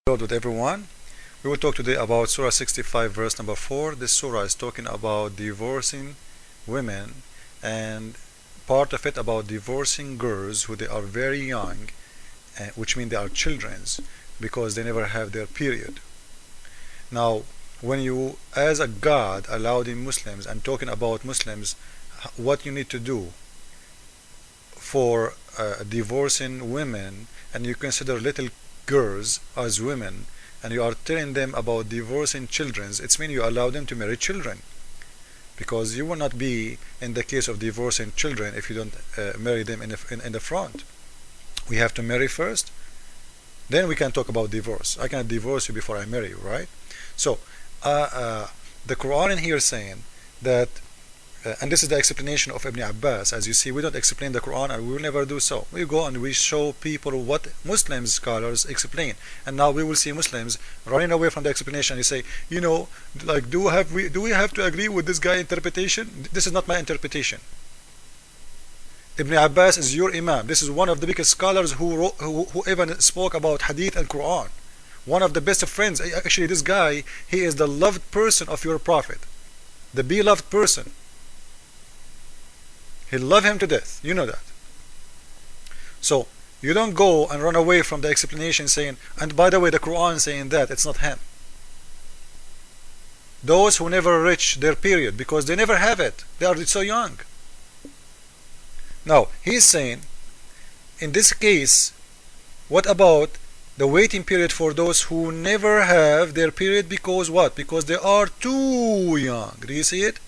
Lord with everyone. We will talk today about Surah 65 verse number 4. This surah is talking about divorcing women, and part of it about divorcing girls who they are very young, which means they are children's, because they never have their period. Now when you as a God allowed in Muslims and talking about Muslims, what you need to do for divorcing women, and you consider little girls as women, and you are telling them about divorcing children, it's mean you allow them to marry children, because you will not be in the case of divorcing children if you don't marry them in the front. We have to marry first, then we can talk about divorce. I cannot divorce you before I marry you, right? So the Quran in here is saying that and this is the explanation of Ibn Abbas. As you see, we don't explain the Quran, and we will never do so. We go and we show people what Muslim scholars explain, and now we will see Muslims running away from the explanation. You say, like, do we have to agree with this guy's interpretation? This is not my interpretation. Ibn Abbas is your Imam. This is one of the biggest scholars who even spoke about Hadith and Quran. One of the best of friends. Actually, this guy, he is the loved person of your Prophet, the beloved person. He loved him to death. You know that. So you don't go and run away from the explanation saying, and by the way, the Quran saying that it's not him. Those who never reach their period because they never have it, they are so young. Now he's saying, in this case, what about the waiting period for those who never have their period because what? Because they are too young. Do you see it?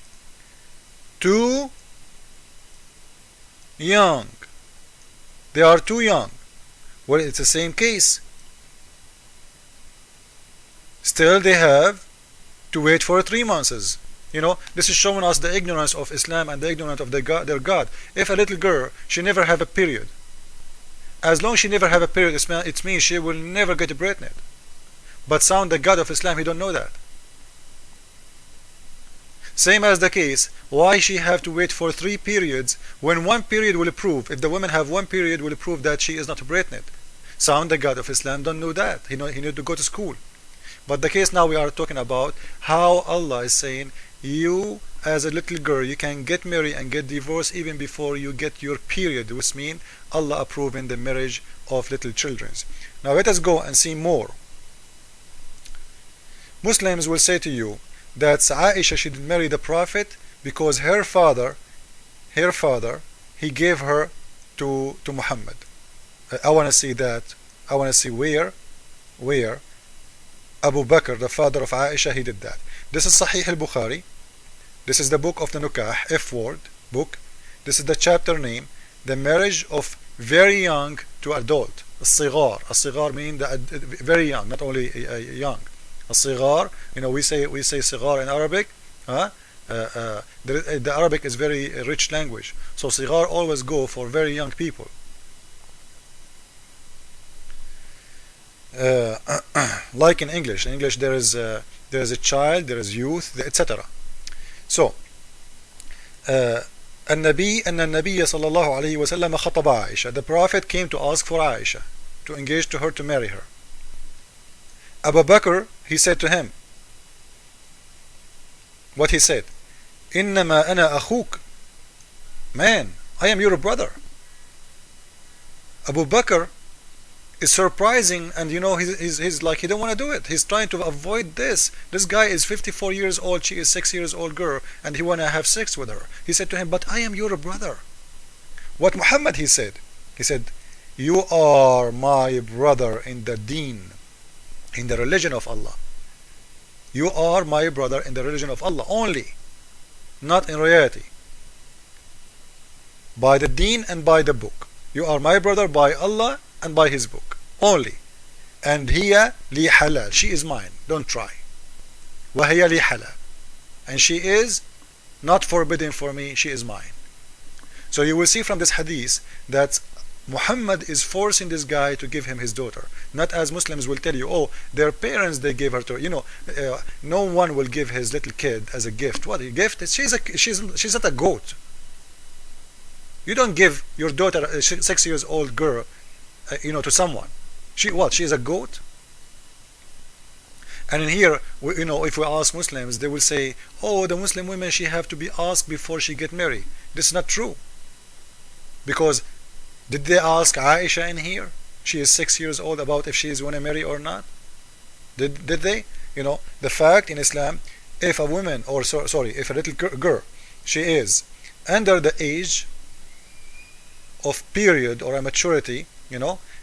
Too young. They are too young. Well, it's the same case. Still they have to wait for 3 months. This is showing us the ignorance of Islam and the ignorance of their God. If a little girl, she never have a period, as long as she never have a period, it means she will never get pregnant. But sound the God of Islam, he don't know that. Same as the case, why she have to wait for 3 periods when 1 period will prove, if the woman have 1 period, will prove that she is not pregnant. Sound the God of Islam don't know that. He need to go to school. But the case now we are talking about how Allah is saying, you as a little girl, you can get married and get divorced even before you get your period, which means Allah approving the marriage of little children. Now let us go and see more. Muslims will say to you that AISHA should marry the Prophet because her father, he gave her to Muhammad. I want to see that. I want to see where Abu Bakr, the father of AISHA, he did that. This is Sahih al-Bukhari. This is the book of the Nukah, F-word book. This is the chapter name, the marriage of very young to adult. As-sigar means very young, not only young. As-sigar, we say sigar in Arabic. The Arabic is very rich language, so sigar always go for very young people. Like in English there is a child, there is youth, etc. So النبي صلى الله عليه وسلم خطب عائشة. The Prophet came to ask for Aisha, to engage to her, to marry her. Abu Bakr, he said to him, what he said, إنما أنا أخوك. Man, I am your brother. Abu Bakr is surprising, and he's like, he don't want to do it. He's trying to avoid this. This guy is 54 years old, she is 6 years old girl, and he want to have sex with her. He said to him, but I am your brother. What Muhammad he said, you are my brother in the deen, in the religion of Allah. You are my brother in the religion of Allah only, not in reality. By the deen and by the book. You are my brother by Allah and by his book only. And hiya li halal, she is mine, don't try. Wa hiya li halal, and she is not forbidden for me, she is mine. So you will see from this hadith that Muhammad is forcing this guy to give him his daughter, not as Muslims will tell you, oh, their parents, they gave her to, no one will give his little kid as a gift. What a gift? She's not a goat. You don't give your daughter, a 6 years old girl, to someone. She is a goat? And in here, if we ask Muslims, they will say, oh, the Muslim women, she have to be asked before she get married. This is not true. Because did they ask Aisha in here? She is 6 years old, about if she is going to marry or not. Did they? The fact in Islam, if a woman, or sorry, if a little girl, she is under the age of period or a maturity,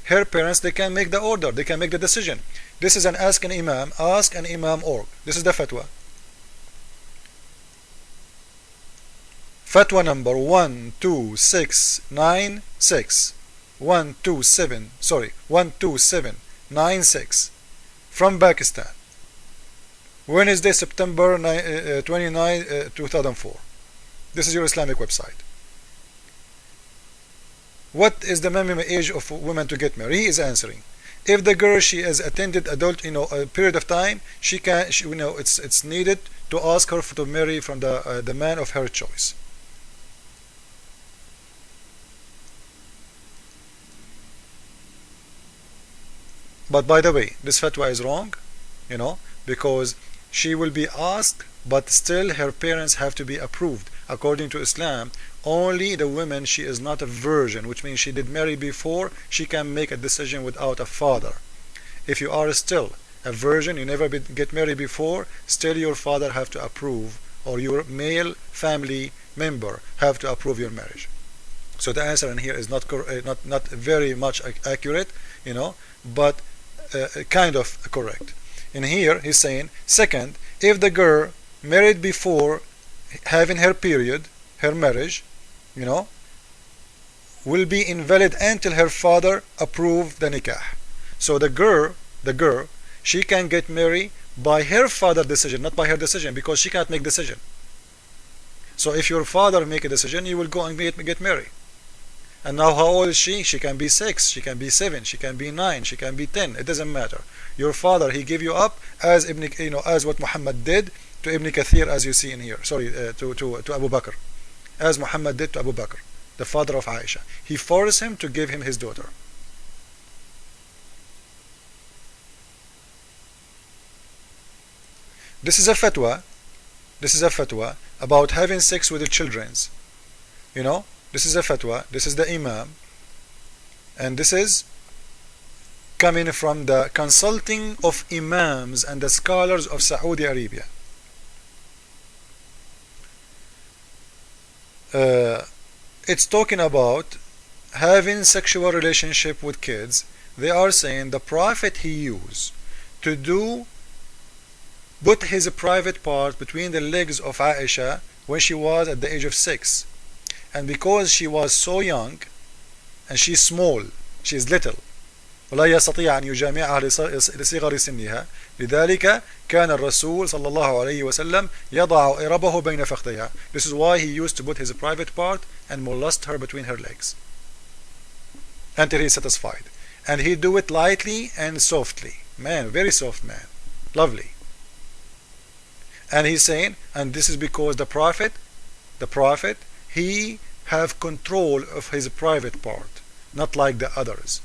her parents, they can make the order, they can make the decision. This is an ask an imam org. This is the fatwa. Fatwa number 12696 12796 from Pakistan. Wednesday, September 29, 2004. This is your Islamic website. What is the minimum age of women to get married? He is answering. If the girl, she has attended adult, a period of time, she can, it's needed to ask her to marry from the man of her choice. But by the way, this fatwa is wrong, because she will be asked, but still her parents have to be approved. According to Islam, only the woman, she is not a virgin, which means she did marry before, she can make a decision without a father. If you are still a virgin, you never get married before, still your father have to approve, or your male family member have to approve your marriage. So the answer in here is not very much accurate, but kind of correct. In here, he's saying, second, if the girl married before having her period, her marriage, will be invalid until her father approve the nikah. So the girl, she can get married by her father's decision, not by her decision, because she can't make decision. So if your father make a decision, you will go and get married. And now how old is she? She can be 6, she can be 7, she can be 9, she can be 10. It doesn't matter. Your father, he gave you up as as what Muhammad did to Ibn Kathir, as you see in here. Sorry, to Abu Bakr, as Muhammad did to Abu Bakr, the father of Aisha. He forced him to give him his daughter. This is a fatwa. This is a fatwa about having sex with the children. This is a fatwa. This is the imam, and this is coming from the consulting of imams and the scholars of Saudi Arabia. It's talking about having sexual relationship with kids. They are saying the Prophet, he used to put his private part between the legs of Aisha when she was at the age of 6, and because she was so young and she's small, she is little, ولا يستطيع أن يجامعها لصغر سنها، لذلك كان الرسول صلى الله عليه وسلم يضع إربه بين فخذيها. This is why he used to put his private part and molest her between her legs until he is satisfied, and he do it lightly and softly. Man, very soft man, lovely. And he's saying, and this is because the Prophet, he have control of his private part, not like the others.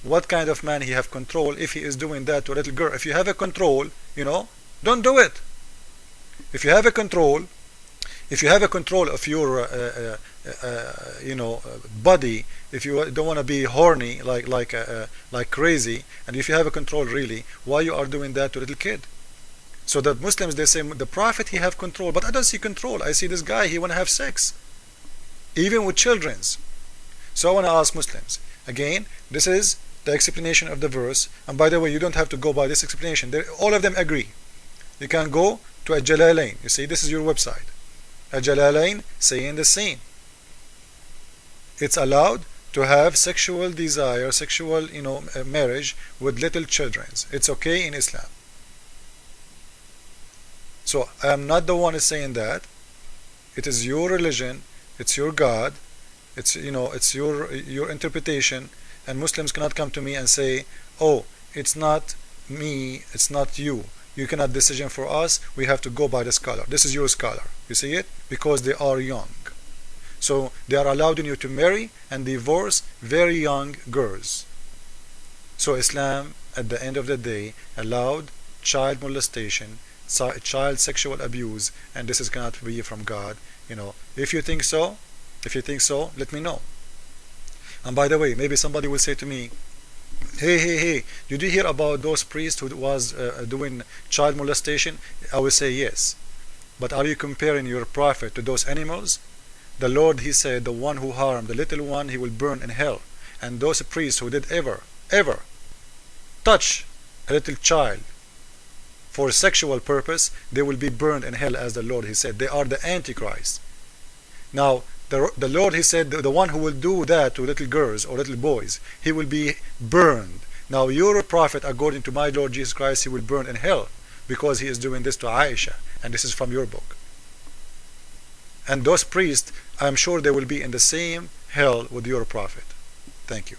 What kind of man he have control if he is doing that to a little girl? If you have a control, don't do it. If you have a control of your body, if you don't want to be horny like crazy, and if you have a control really, why you are doing that to a little kid? So that Muslims, they say the Prophet, he have control, but I don't see control. I see this guy, he want to have sex even with children's. So I want to ask Muslims again, this is the explanation of the verse, and by the way, you don't have to go by this explanation. All of them agree. You can go to a Jalalain. You see, this is your website. A Jalalain saying the same. It's allowed to have sexual desire, sexual marriage with little children. It's okay in Islam. So I am not the one saying that. It is your religion, it's your God, it's it's your interpretation, and Muslims cannot come to me and say, oh, it's not me, it's not you, you cannot decision for us, we have to go by the scholar. This is your scholar, you see it, because they are young. So they are allowing you to marry and divorce very young girls. So Islam at the end of the day allowed child molestation, child sexual abuse, and this is cannot be from God. If you think so, let me know. And by the way, maybe somebody will say to me, hey, did you hear about those priests who was doing child molestation? I will say yes. But are you comparing your prophet to those animals? The Lord, he said, the one who harmed the little one, he will burn in hell. And those priests who did ever touch a little child for sexual purpose, they will be burned in hell, as the Lord, he said. They are the Antichrist. Now, the Lord, he said, the one who will do that to little girls or little boys, he will be burned. Now, your prophet, according to my Lord Jesus Christ, he will burn in hell because he is doing this to AISHA. And this is from your book. And those priests, I'm sure they will be in the same hell with your prophet. Thank you.